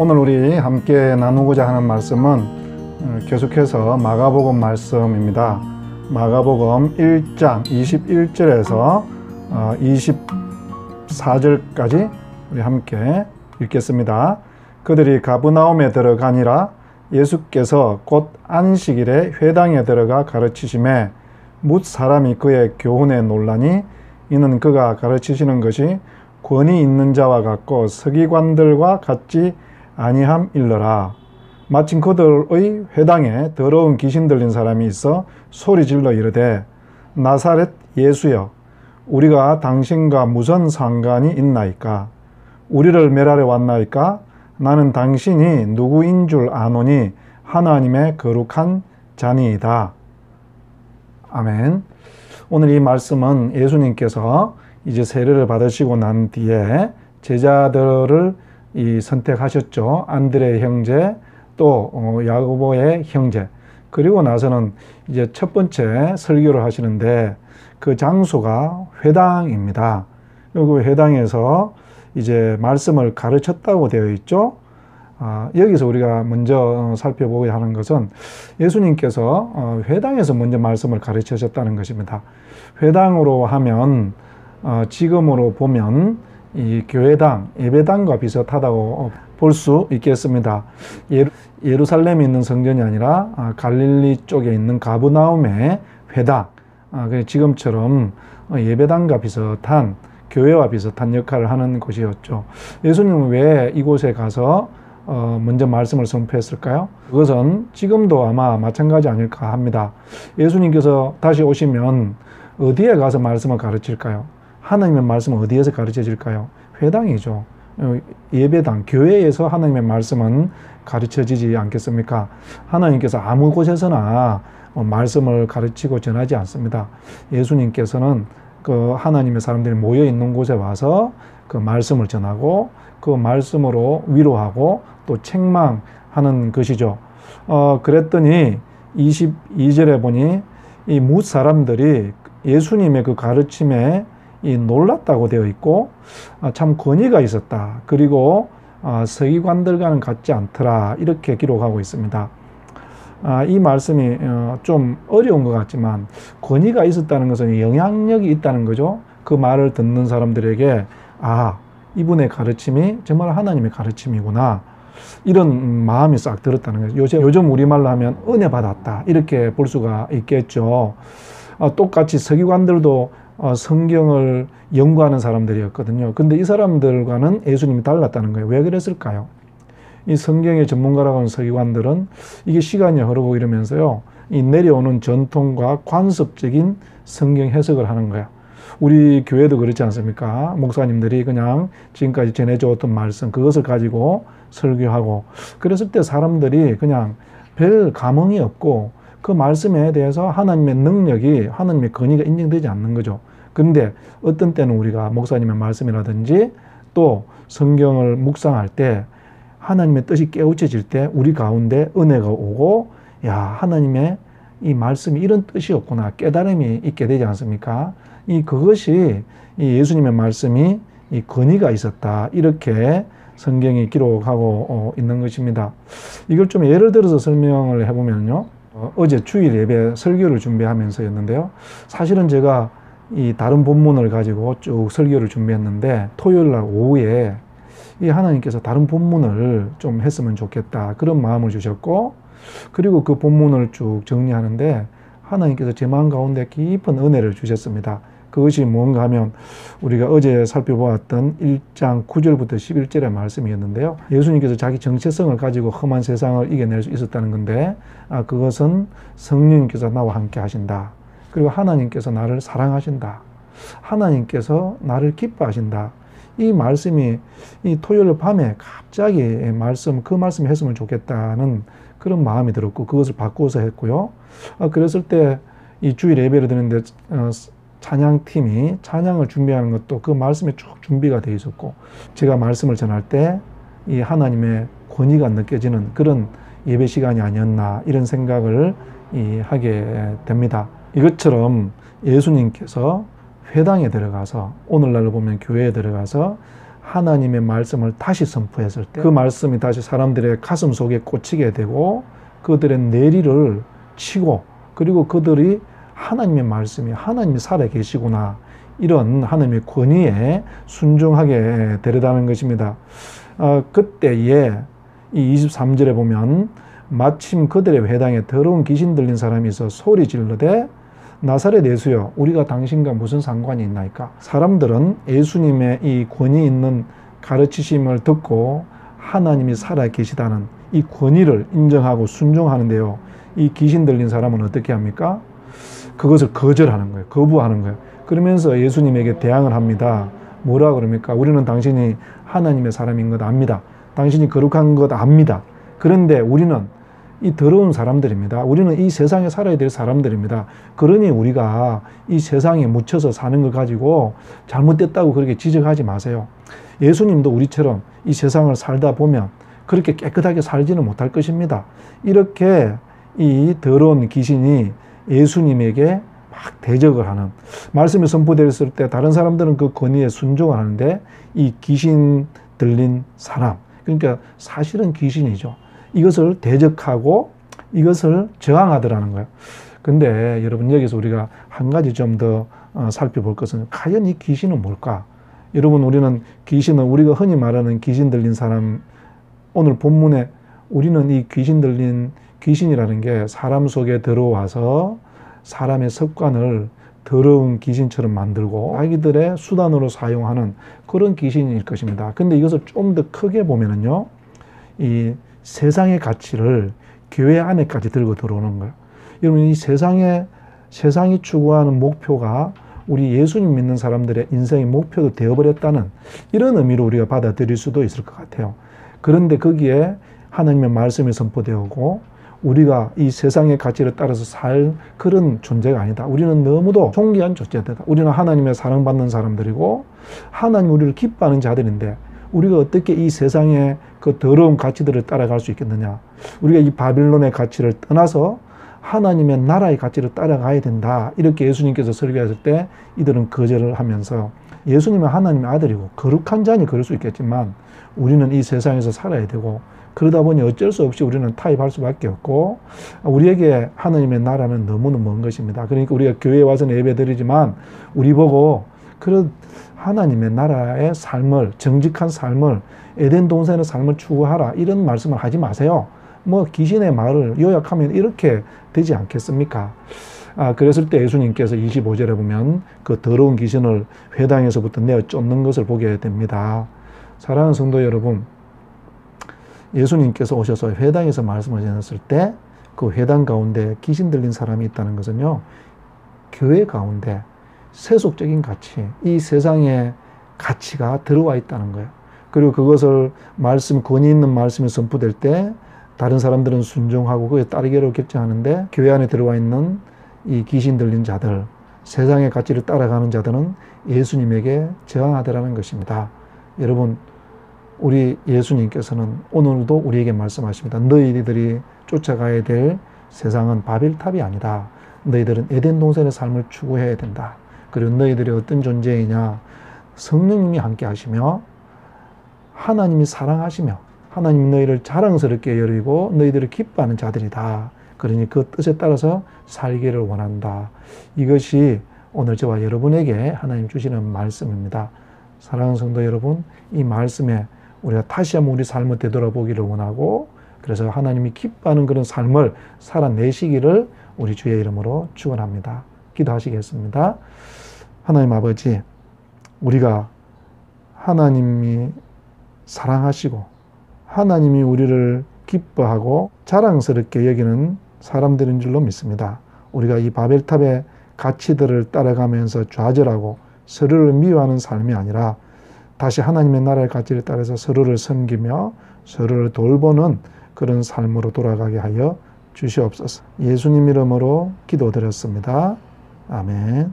오늘 우리 함께 나누고자 하는 말씀은 계속해서 마가복음 말씀입니다. 마가복음 1장 21절에서 24절까지 우리 함께 읽겠습니다. 그들이 가브나움에 들어가니라. 예수께서 곧 안식일에 회당에 들어가 가르치심에 뭇 사람이 그의 교훈에 놀라니 이는 그가 가르치시는 것이 권위 있는 자와 같고 서기관들과 같지 아니함일러라. 마침 그들의 회당에 더러운 귀신 들린 사람이 있어 소리질러 이르되 나사렛 예수여, 우리가 당신과 무슨 상관이 있나이까? 우리를 멸하러 왔나이까? 나는 당신이 누구인 줄 아노니 하나님의 거룩한 자니이다. 아멘. 오늘 이 말씀은 예수님께서 이제 세례를 받으시고 난 뒤에 제자들을 선택하셨죠. 안드레의 형제, 또 야고보의 형제. 그리고 나서는 이제 첫 번째 설교를 하시는데 그 장소가 회당입니다. 그 회당에서 이제 말씀을 가르쳤다고 되어 있죠. 여기서 우리가 먼저 살펴보고자 하는 것은 예수님께서 회당에서 먼저 말씀을 가르치셨다는 것입니다. 회당으로 하면 지금으로 보면 이 교회당, 예배당과 비슷하다고 볼 수 있겠습니다. 예루살렘에 있는 성전이 아니라 갈릴리 쪽에 있는 가브나움의 회당, 지금처럼 예배당과 비슷한, 교회와 비슷한 역할을 하는 곳이었죠. 예수님은 왜 이곳에 가서 먼저 말씀을 선포했을까요? 그것은 지금도 아마 마찬가지 아닐까 합니다. 예수님께서 다시 오시면 어디에 가서 말씀을 가르칠까요? 하나님의 말씀은 어디에서 가르쳐질까요? 회당이죠. 예배당, 교회에서 하나님의 말씀은 가르쳐지지 않겠습니까? 하나님께서 아무 곳에서나 말씀을 가르치고 전하지 않습니다. 예수님께서는 그 하나님의 사람들이 모여 있는 곳에 와서 그 말씀을 전하고 그 말씀으로 위로하고 또 책망하는 것이죠. 그랬더니 22절에 보니 이 뭇 사람들이 예수님의 그 가르침에 놀랐다고 되어 있고 참 권위가 있었다. 그리고 서기관들과는 같지 않더라. 이렇게 기록하고 있습니다. 이 말씀이 좀 어려운 것 같지만 권위가 있었다는 것은 영향력이 있다는 거죠. 그 말을 듣는 사람들에게 이분의 가르침이 정말 하나님의 가르침이구나. 이런 마음이 싹 들었다는 거죠. 요즘 우리말로 하면 은혜 받았다. 이렇게 볼 수가 있겠죠. 똑같이 서기관들도 성경을 연구하는 사람들이었거든요. 근데 이 사람들과는 예수님이 달랐다는 거예요. 왜 그랬을까요? 이 성경의 전문가라고 하는 서기관들은 이게 시간이 흐르고 이러면서요, 이 내려오는 전통과 관습적인 성경 해석을 하는 거야. 우리 교회도 그렇지 않습니까? 목사님들이 그냥 지금까지 전해주었던 말씀, 그것을 가지고 설교하고, 그랬을 때 사람들이 그냥 별 감흥이 없고 그 말씀에 대해서 하나님의 능력이, 하나님의 권위가 인정되지 않는 거죠. 그런데 어떤 때는 우리가 목사님의 말씀이라든지 또 성경을 묵상할 때 하나님의 뜻이 깨우쳐질 때 우리 가운데 은혜가 오고, 하나님의 이 말씀이 이런 뜻이었구나, 깨달음이 있게 되지 않습니까? 그것이 이 예수님의 말씀이 이 권위가 있었다. 이렇게 성경이 기록하고 있는 것입니다. 이걸 좀 예를 들어서 설명을 해보면요. 어제 주일 예배 설교를 준비하면서였는데요. 사실은 제가 이 다른 본문을 가지고 쭉 설교를 준비했는데 토요일 날 오후에 이 하나님께서 다른 본문을 좀 했으면 좋겠다. 그런 마음을 주셨고, 그리고 그 본문을 쭉 정리하는데 하나님께서 제 마음 가운데 깊은 은혜를 주셨습니다. 그것이 뭔가 하면 우리가 어제 살펴보았던 1장 9절부터 11절의 말씀이었는데요. 예수님께서 자기 정체성을 가지고 험한 세상을 이겨낼 수 있었다는 건데, 그것은 성령님께서 나와 함께 하신다. 그리고 하나님께서 나를 사랑하신다. 하나님께서 나를 기뻐하신다. 이 말씀이 이 토요일 밤에 갑자기 그 말씀을 했으면 좋겠다는 그런 마음이 들었고, 그것을 바꾸어서 했고요. 그랬을 때 이 주일 예배를 드리는데 찬양팀이 찬양을 준비하는 것도 그 말씀에 쭉 준비가 되어 있었고, 제가 말씀을 전할 때 이 하나님의 권위가 느껴지는 그런 예배 시간이 아니었나, 이런 생각을 하게 됩니다. 이것처럼 예수님께서 회당에 들어가서, 오늘날로 보면 교회에 들어가서 하나님의 말씀을 다시 선포했을 때 그 말씀이 다시 사람들의 가슴 속에 꽂히게 되고 그들의 내리를 치고 그리고 그들이 하나님의 말씀이 하나님이 살아계시구나 이런 하나님의 권위에 순종하게 되려다는 것입니다. 그때에 이 23절에 보면 마침 그들의 회당에 더러운 귀신 들린 사람이 있어 소리 질러대 나사렛 예수여 우리가 당신과 무슨 상관이 있나이까. 사람들은 예수님의 이 권위 있는 가르치심을 듣고 하나님이 살아계시다는 이 권위를 인정하고 순종하는데요. 이 귀신 들린 사람은 어떻게 합니까? 그것을 거절하는 거예요. 거부하는 거예요. 그러면서 예수님에게 대항을 합니다. 뭐라 그럽니까? 우리는 당신이 하나님의 사람인 것 압니다. 당신이 거룩한 것 압니다. 그런데 우리는 이 더러운 사람들입니다. 우리는 이 세상에 살아야 될 사람들입니다. 그러니 우리가 이 세상에 묻혀서 사는 것 가지고 잘못됐다고 그렇게 지적하지 마세요. 예수님도 우리처럼 이 세상을 살다 보면 그렇게 깨끗하게 살지는 못할 것입니다. 이렇게 이 더러운 귀신이 예수님에게 막 대적을 하는 말씀이 선포되었을 때 다른 사람들은 그 권위에 순종을 하는데 이 귀신 들린 사람 그러니까 사실은 귀신이죠. 이것을 대적하고 이것을 저항하더라는 거예요. 근데 여러분 여기서 우리가 한 가지 좀 더 살펴볼 것은 과연 이 귀신은 뭘까? 여러분 우리는 귀신은 우리가 흔히 말하는 귀신 들린 사람 오늘 본문에 우리는 이 귀신 들린 귀신이라는 게 사람 속에 들어와서 사람의 습관을 더러운 귀신처럼 만들고 자기들의 수단으로 사용하는 그런 귀신일 것입니다. 근데 이것을 좀 더 크게 보면은요, 이 세상의 가치를 교회 안에까지 들고 들어오는 거예요. 여러분, 이 세상이 추구하는 목표가 우리 예수님 믿는 사람들의 인생의 목표도 되어버렸다는 이런 의미로 우리가 받아들일 수도 있을 것 같아요. 그런데 거기에 하나님의 말씀이 선포되고 우리가 이 세상의 가치를 따라서 살 그런 존재가 아니다. 우리는 너무도 존귀한 존재다. 우리는 하나님의 사랑받는 사람들이고 하나님 우리를 기뻐하는 자들인데 우리가 어떻게 이 세상의 그 더러운 가치들을 따라갈 수 있겠느냐. 우리가 이 바빌론의 가치를 떠나서 하나님의 나라의 가치를 따라가야 된다. 이렇게 예수님께서 설교했을 때 이들은 거절을 하면서 예수님은 하나님의 아들이고 거룩한 자니 그럴 수 있겠지만 우리는 이 세상에서 살아야 되고 그러다 보니 어쩔 수 없이 우리는 타협할 수밖에 없고 우리에게 하나님의 나라는 너무나 먼 것입니다. 그러니까 우리가 교회에 와서는 예배드리지만 우리 보고 그런 하나님의 나라의 삶을 정직한 삶을 에덴 동산의 삶을 추구하라 이런 말씀을 하지 마세요. 뭐 귀신의 말을 요약하면 이렇게 되지 않겠습니까? 그랬을 때 예수님께서 25절에 보면 그 더러운 귀신을 회당에서부터 내어 쫓는 것을 보게 됩니다. 사랑하는 성도 여러분, 예수님께서 오셔서 회당에서 말씀을 전했을 때 그 회당 가운데 귀신 들린 사람이 있다는 것은요, 교회 가운데 세속적인 가치, 이 세상의 가치가 들어와 있다는 거예요. 그리고 그것을 권위 있는 말씀이 선포될 때 다른 사람들은 순종하고 그에 따르기로 결정하는데 교회 안에 들어와 있는 이 귀신 들린 자들, 세상의 가치를 따라가는 자들은 예수님에게 저항하더라는 것입니다. 여러분, 우리 예수님께서는 오늘도 우리에게 말씀하십니다. 너희들이 쫓아가야 될 세상은 바벨탑이 아니다. 너희들은 에덴 동산의 삶을 추구해야 된다. 그리고 너희들이 어떤 존재이냐? 성령님이 함께 하시며 하나님이 사랑하시며 하나님이 너희를 자랑스럽게 여기고 너희들을 기뻐하는 자들이다. 그러니 그 뜻에 따라서 살기를 원한다. 이것이 오늘 저와 여러분에게 하나님 주시는 말씀입니다. 사랑하는 성도 여러분, 이 말씀에 우리가 다시 한번 우리 삶을 되돌아보기를 원하고 그래서 하나님이 기뻐하는 그런 삶을 살아내시기를 우리 주의 이름으로 축원합니다. 기도하시겠습니다. 하나님 아버지, 우리가 하나님이 사랑하시고 하나님이 우리를 기뻐하고 자랑스럽게 여기는 사람들인 줄로 믿습니다. 우리가 이 바벨탑의 가치들을 따라가면서 좌절하고 서로를 미워하는 삶이 아니라 다시 하나님의 나라의 가치를 따라서 서로를 섬기며 서로를 돌보는 그런 삶으로 돌아가게 하여 주시옵소서. 예수님 이름으로 기도드렸습니다. 아멘.